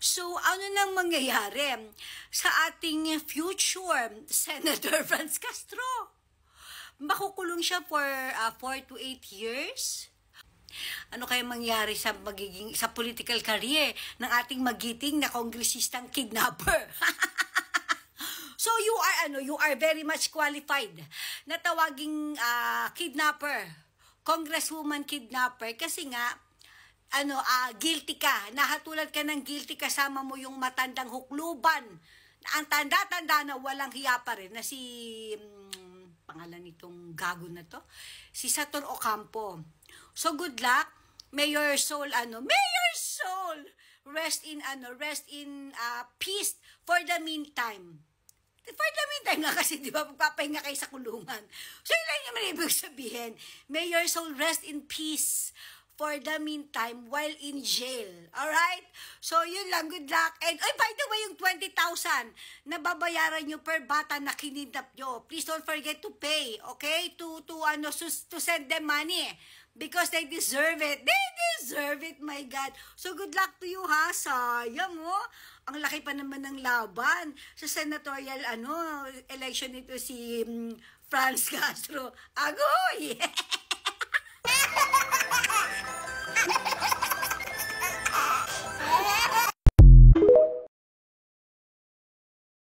So, ano nang mangyayari sa ating future Senator Franz Castro? Makukulong siya for 4 to 8 years? Ano kaya mangyari sa sa political career ng ating magiting na kongresistang kidnapper? So you are very much qualified na tawaging kidnapper, congresswoman kidnapper, kasi nga guilty ka, nahatulad ka ng guilty kasama mo yung matandang hukluban. Ang tanda-tanda na walang hiya pa rin na si pangalan nitong gago na to, si Sator Ocampo. So good luck. May your soul rest in peace for the meantime. For the meantime nga kasi, di ba, magpapahinga kayo sa kulungan. So, yun lang naman ibig sabihin. May your soul rest in peace for the meantime while in jail. Alright? So, yun lang. Good luck. And, by the way, yung 20,000 na babayaran nyo per bata na kinidnap nyo, please don't forget to pay, okay? To send them money. Because they deserve it. They deserve it, my God. So, good luck to you, ha? Sayang, oh. Ang laki pa naman ng laban sa senatorial election nito si Franz Castro. Agoy!